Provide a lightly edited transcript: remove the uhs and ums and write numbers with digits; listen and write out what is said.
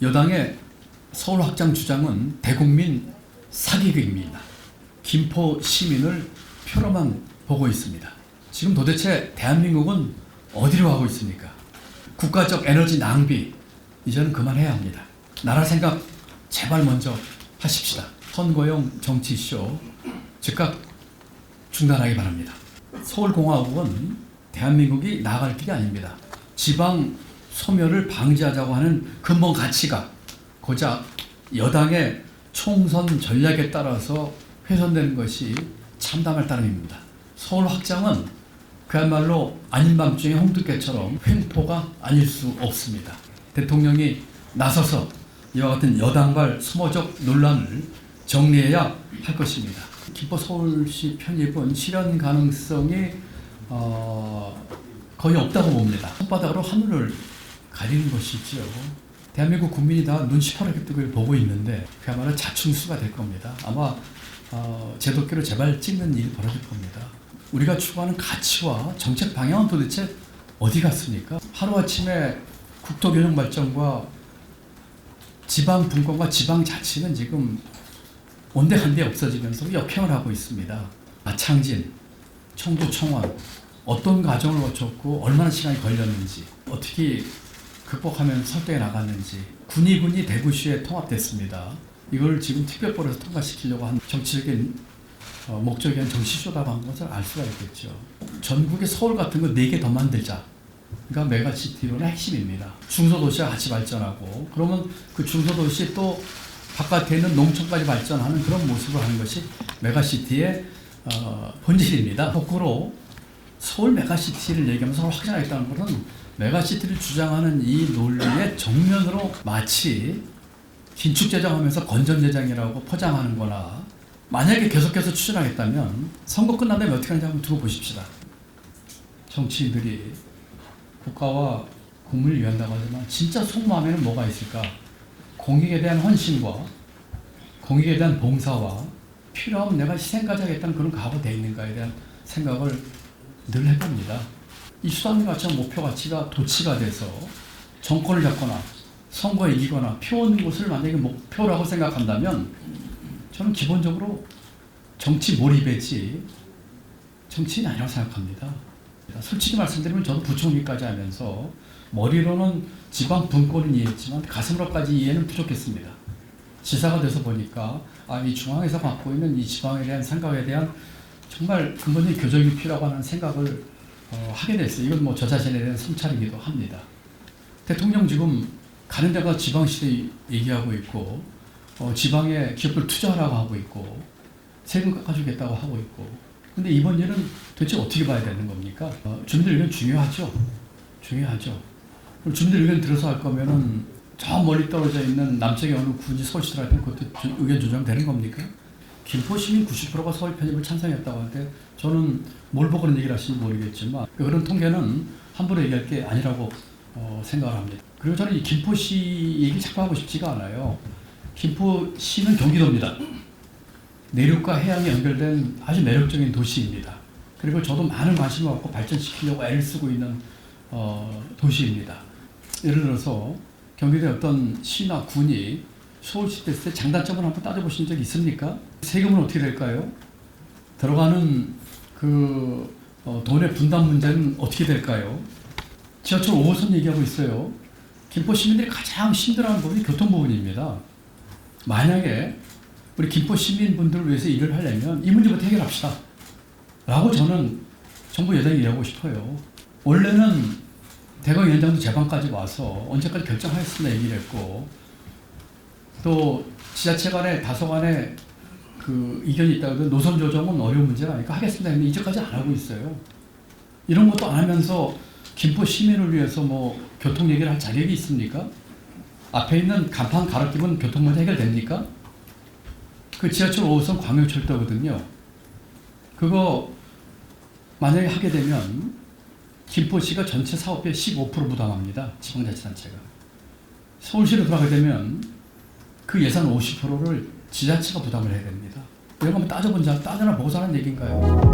여당의 서울 확장 주장은 대국민 사기극입니다. 김포 시민을 표로만 보고 있습니다. 지금 도대체 대한민국은 어디로 가고 있습니까? 국가적 에너지 낭비 이제는 그만해야 합니다. 나라 생각 제발 먼저 하십시다. 선거용 정치쇼 즉각 중단하기 바랍니다. 서울공화국은 대한민국이 나아갈 길이 아닙니다. 지방 소멸을 방지하자고 하는 근본 가치가 고작 여당의 총선 전략에 따라서 훼손되는 것이 참담할 따름입니다. 서울 확장은 그야말로 아닌 밤중에 홍두깨처럼 횡포가 아닐 수 없습니다. 대통령이 나서서 이와 같은 여당발 소모적 논란을 정리해야 할 것입니다. 김포 서울시 편입은 실현 가능성이 거의 없다고 봅니다. 손바닥으로 하늘을 가리는 것이지요. 대한민국 국민이 다 눈치 파랗게 뜨고 보고 있는데 그야말로 자충수가 될 겁니다. 아마 제도끼로 제발 찍는 일이 벌어질 겁니다. 우리가 추구하는 가치와 정책 방향은 도대체 어디 갔습니까? 하루아침에 국토균형 발전과 지방 분권과 지방 자치는 지금 온데간데 없어지면서 역행을 하고 있습니다. 마창진, 청주, 청원 어떤 과정을 거쳤고 얼마나 시간이 걸렸는지 어떻게 극복하면 설득해 나갔는지 군이 대구시에 통합됐습니다. 이걸 지금 특별법에서 통과시키려고 한 정치적인 목적이 한 정치쇼다고 한 것을 알 수가 있겠죠. 전국에 서울 같은 거 4개 더 만들자. 그러니까 메가시티로는 핵심입니다. 중소도시가 같이 발전하고 그러면 그 중소도시 또 바깥에 있는 농촌까지 발전하는 그런 모습을 하는 것이 메가시티의 본질입니다. 거꾸로 서울 메가시티를 얘기하면서 서울 확장하겠다는 것은 메가시티를 주장하는 이 논리의 정면으로 마치 긴축재정하면서 건전재정이라고 포장하는 거나 만약에 계속해서 추진하겠다면 선거 끝난 다음에 어떻게 하는지 한번 두고 보십시다. 정치인들이 국가와 국민을 위한다고 하지만 진짜 속마음에는 뭐가 있을까? 공익에 대한 헌신과 공익에 대한 봉사와 필요하면 내가 희생까지 하겠다는 그런 각오가 돼 있는가에 대한 생각을 늘 해봅니다. 이 수단과 같이 목표 가치가 도치가 돼서 정권을 잡거나 선거에 이기거나 표 얻는 것을 만약에 목표라고 생각한다면 저는 기본적으로 정치 몰입이지 정치인이 아니라고 생각합니다. 솔직히 말씀드리면 저도 부총리까지 하면서 머리로는 지방 분권은 이해했지만 가슴으로까지 이해는 부족했습니다. 지사가 돼서 보니까 이 중앙에서 갖고 있는 이 지방에 대한 생각에 대한 정말 근본적인 교정이 필요하고 하는 생각을 하게 됐어요. 이건 뭐 저 자신에 대한 성찰이기도 합니다. 대통령 지금 가는 데가 지방시대 얘기하고 있고 지방에 기업들 투자하라고 하고 있고 세금 깎아주겠다고 하고 있고 근데 이번 일은 도대체 어떻게 봐야 되는 겁니까? 주민들 의견 중요하죠. 그럼 주민들 의견 들어서 할 거면은 저 멀리 떨어져 있는 남쪽의 어느 군지 서울시들한테 그것도 의견 조정되는 겁니까? 김포 시민 90%가 서울 편입을 찬성했다고 하는데 저는 뭘 보고 그런 얘기를 하시는지 모르겠지만 그런 통계는 함부로 얘기할 게 아니라고 생각을 합니다. 그리고 저는 이 김포시 얘기 자꾸 하고 싶지가 않아요. 김포시는 경기도입니다. 내륙과 해양이 연결된 아주 매력적인 도시입니다. 그리고 저도 많은 관심을 갖고 발전시키려고 애를 쓰고 있는 도시입니다. 예를 들어서 경기도의 어떤 시나 군이 서울시 됐을 때 장단점을 한번 따져보신 적이 있습니까? 세금은 어떻게 될까요? 들어가는 그 돈의 분담 문제는 어떻게 될까요? 지하철 5호선 얘기하고 있어요. 김포 시민들이 가장 힘들어하는 부분이 교통 부분입니다. 만약에 우리 김포 시민분들을 위해서 일을 하려면 이 문제부터 해결합시다. 라고 저는 정부 여당이 얘기하고 싶어요. 원래는 대검위원장도 재판까지 와서 언제까지 결정하겠습니다 얘기를 했고 또 지자체 간에 다소 간에 그 이견이 있다고 해도 노선 조정은 어려운 문제가 아니까 하겠습니다 했는데 이제까지 안 하고 있어요. 이런 것도 안 하면서 김포 시민을 위해서 뭐 교통 얘기를 할 자격이 있습니까? 앞에 있는 간판 갈아 끼면 교통 문제 해결됩니까? 그 지하철 5호선 광역철도거든요. 그거 만약에 하게 되면 김포시가 전체 사업비의 15% 부담합니다. 지방자치단체가. 서울시로 들어가게 되면 그 예산 50%를 지자체가 부담을 해야 됩니다. 이런 거 한번 따져나 보고서 하는 얘기인가요?